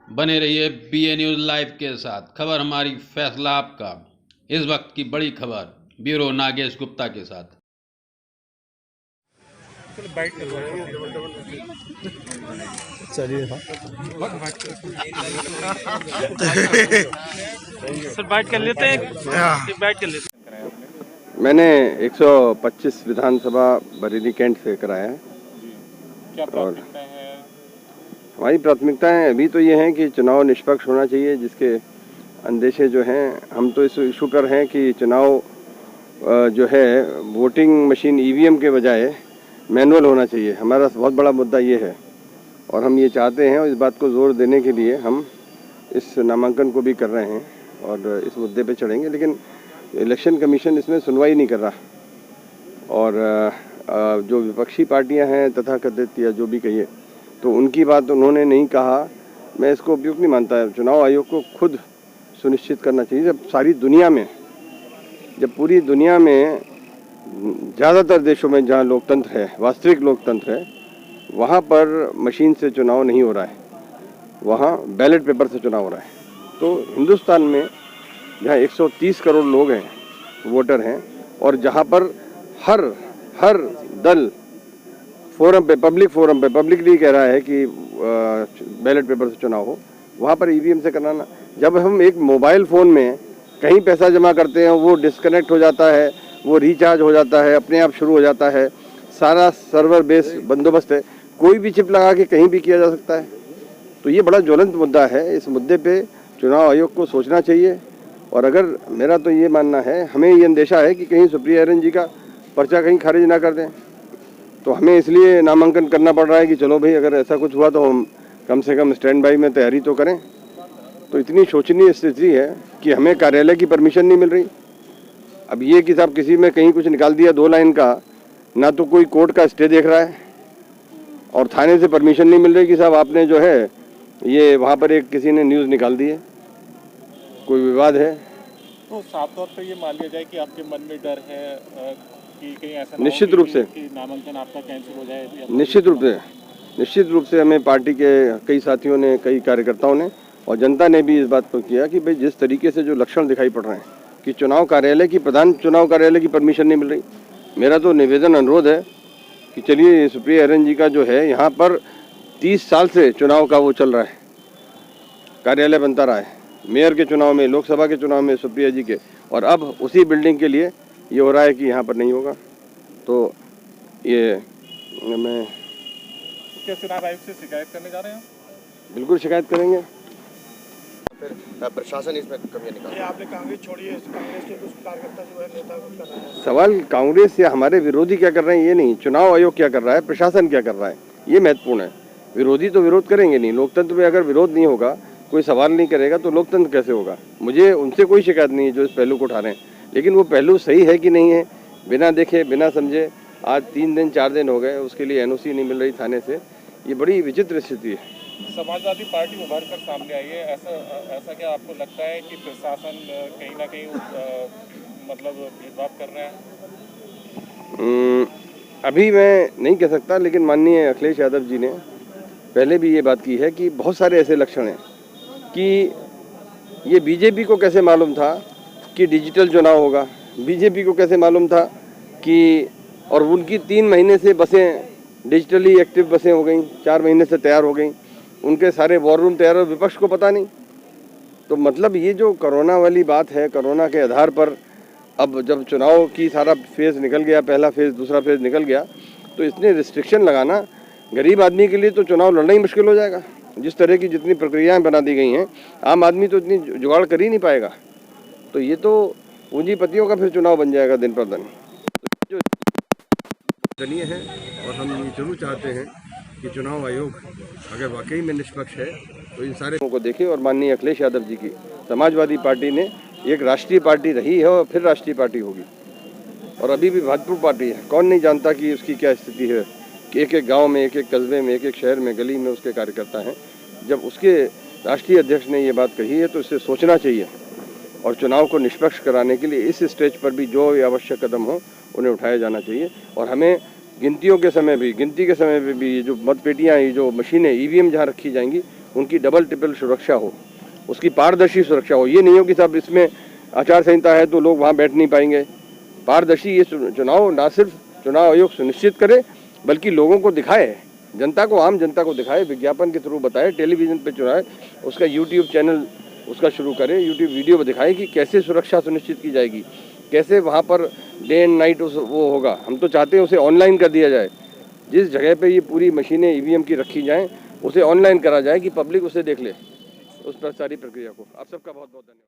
बने रहिए BA news live के साथ। खबर हमारी, फैसला आपका। इस वक्त की बड़ी खबर, ब्यूरो नागेश गुप्ता के साथ। चलिए सर बाइट कर लेते हैं, बाइट कर लेते हैं। मैंने 125 विधानसभा बरेली कैंट से कराया है। क्या प्राथमिकताएं हैं? हमारी प्राथमिकताएं अभी तो ये हैं कि चुनाव निष्पक्ष होना चाहिए, जिसके अंदेशे जो हैं, हम तो इस शुक्र हैं कि चुनाव जो है वोटिंग मशीन EVM के बजाय मैनुअल होना चाहिए। हमारा बहुत बड़ा मुद्दा ये है और हम ये चाहते हैं और इस बात को जोर देने के लिए हम इस नामांकन को भी कर रहे हैं और इस मुद्दे पे चढ़ेंगे। लेकिन इलेक्शन कमीशन इसमें सुनवाई नहीं कर रहा और जो विपक्षी पार्टियां हैं तथाकथित या जो भी कहिए, तो उनकी बात उन्होंने नहीं कहा। मैं इसको उपयुक्त नहीं मानता। चुनाव आयोग को खुद सुनिश्चित करना चाहिए। जब सारी दुनिया में, जब पूरी दुनिया में ज़्यादातर देशों में जहाँ लोकतंत्र है, वास्तविक लोकतंत्र है, वहाँ पर मशीन से चुनाव नहीं हो रहा है, वहाँ बैलेट पेपर से चुनाव हो रहा है। तो हिंदुस्तान में जहाँ 130 करोड़ लोग हैं, वोटर हैं, और जहाँ पर हर दल फोरम पे, पब्लिक फोरम पे पब्लिकली कह रहा है कि बैलेट पेपर से चुनाव हो, वहाँ पर EVM से कराना। जब हम एक मोबाइल फ़ोन में कहीं पैसा जमा करते हैं, वो डिस्कनेक्ट हो जाता है, वो रिचार्ज हो जाता है, अपने आप शुरू हो जाता है, सारा सर्वर बेस बंदोबस्त है, कोई भी चिप लगा के कहीं भी किया जा सकता है। तो ये बड़ा ज्वलंत मुद्दा है। इस मुद्दे पे चुनाव आयोग को सोचना चाहिए। और अगर मेरा तो ये मानना है, हमें ये अंदेशा है कि कहीं सुप्रिया हिरन जी का पर्चा कहीं खारिज ना कर दें, तो हमें इसलिए नामांकन करना पड़ रहा है कि चलो भाई, अगर ऐसा कुछ हुआ तो हम कम से कम स्टैंड बाई में तैयारी तो करें। तो इतनी शोचनीय स्थिति है कि हमें कार्यालय की परमिशन नहीं मिल रही। अब ये कि साहब किसी में कहीं कुछ निकाल दिया 2 लाइन का, ना तो कोई कोर्ट का स्टे देख रहा है और थाने से परमिशन नहीं मिल रही कि साहब आपने जो है ये वहाँ पर एक किसी ने न्यूज़ निकाल दी है, कोई विवाद है। तो साफ तौर पे ये मान लिया जाए कि आपके मन में डर है कि कहीं ऐसा निश्चित रूप से नामांकन आपका कैंसिल हो जाए। निश्चित रूप से हमें पार्टी के कई साथियों ने, कई कार्यकर्ताओं ने और जनता ने भी इस बात को किया कि भाई, जिस तरीके से जो लक्षण दिखाई पड़ रहे हैं कि चुनाव कार्यालय की, प्रधान चुनाव कार्यालय की परमिशन नहीं मिल रही, मेरा तो निवेदन अनुरोध है कि चलिए, सुप्रिया हिरन जी का जो है यहाँ पर 30 साल से चुनाव का वो चल रहा है, कार्यालय बनता रहा है, मेयर के चुनाव में, लोकसभा के चुनाव में सुप्रिया जी के, और अब उसी बिल्डिंग के लिए ये हो रहा है कि यहाँ पर नहीं होगा। तो ये मैं क्या चुनाव आयोग से शिकायत करने जा रहे हैं? बिल्कुल शिकायत करेंगे। प्रशासन इसमें कमियां निकाल। आपने कांग्रेस छोड़ी है, कांग्रेस के कुछ कार्यकर्ता जो है, नेता कुछ कर रहे हैं। सवाल कांग्रेस या हमारे विरोधी क्या कर रहे हैं ये नहीं, चुनाव आयोग क्या कर रहा है, प्रशासन क्या कर रहा है, ये महत्वपूर्ण है। विरोधी तो विरोध करेंगे नहीं। लोकतंत्र में अगर विरोध नहीं होगा, कोई सवाल नहीं करेगा, तो लोकतंत्र कैसे होगा। मुझे उनसे कोई शिकायत नहीं है जो इस पहलू को उठा रहे हैं, लेकिन वो पहलू सही है कि नहीं है, बिना देखे बिना समझे आज 3 दिन 4 दिन हो गए, उसके लिए NOC नहीं मिल रही थाने से। ये बड़ी विचित्र स्थिति है। समाजवादी पार्टी उभर कर सामने आई है, ऐसा क्या आपको लगता है कि प्रशासन कहीं ना कहीं मतलब भेदभाव कर रहा है? अभी मैं नहीं कह सकता, लेकिन माननीय अखिलेश यादव जी ने पहले भी ये बात की है कि बहुत सारे ऐसे लक्षण हैं कि ये BJP को कैसे मालूम था कि डिजिटल चुनाव होगा, BJP को कैसे मालूम था कि, और उनकी 3 महीने से बसें डिजिटली एक्टिव बसें हो गई, 4 महीने से तैयार हो गई, उनके सारे वॉर रूम तैयार हो, विपक्ष को पता नहीं। तो मतलब ये जो कोरोना वाली बात है, कोरोना के आधार पर अब जब चुनाव की सारा फेज़ निकल गया, पहला फेज़ दूसरा फेज़ निकल गया, तो इसने रिस्ट्रिक्शन लगाना गरीब आदमी के लिए तो चुनाव लड़ना ही मुश्किल हो जाएगा। जिस तरह की जितनी प्रक्रियाएं बना दी गई हैं, आम आदमी तो इतनी जुगाड़ कर ही नहीं पाएगा। तो ये तो पूंजीपतियों का फिर चुनाव बन जाएगा दिन पर दिन। जो दनीय है, और हम ये जरूर चाहते हैं कि चुनाव आयोग अगर वाकई में निष्पक्ष है तो इन सारे को देखे। और माननीय अखिलेश यादव जी की समाजवादी पार्टी ने एक राष्ट्रीय पार्टी रही है और फिर राष्ट्रीय पार्टी होगी, और अभी भी महत्वपूर्ण पार्टी है। कौन नहीं जानता कि उसकी क्या स्थिति है कि एक गांव में, एक कस्बे में, एक शहर में, गली में उसके कार्यकर्ता हैं। जब उसके राष्ट्रीय अध्यक्ष ने ये बात कही है तो इससे सोचना चाहिए और चुनाव को निष्पक्ष कराने के लिए इस स्टेज पर भी जो आवश्यक कदम हो उन्हें उठाया जाना चाहिए। और हमें गिनती के समय भी ये जो मतपेटियाँ, ये जो मशीनें EVM जहाँ रखी जाएंगी, उनकी डबल ट्रिपल सुरक्षा हो, उसकी पारदर्शी सुरक्षा हो। ये नहीं हो कि साहब इसमें आचार संहिता है तो लोग वहाँ बैठ नहीं पाएंगे। पारदर्शी ये चुनाव ना सिर्फ चुनाव आयोग सुनिश्चित करे बल्कि लोगों को दिखाए, जनता को, आम जनता को दिखाए, विज्ञापन के थ्रू बताए, टेलीविज़न पे चुनाए, उसका यूट्यूब चैनल उसका शुरू करे, यूट्यूब वीडियो में दिखाए कि कैसे सुरक्षा सुनिश्चित की जाएगी, कैसे वहाँ पर डे एंड नाइट वो होगा। हम तो चाहते हैं उसे ऑनलाइन कर दिया जाए, जिस जगह पे ये पूरी मशीनें ईवीएम की रखी जाएं उसे ऑनलाइन करा जाए कि पब्लिक उसे देख ले, उस पर सारी प्रक्रिया को। आप सबका बहुत बहुत धन्यवाद।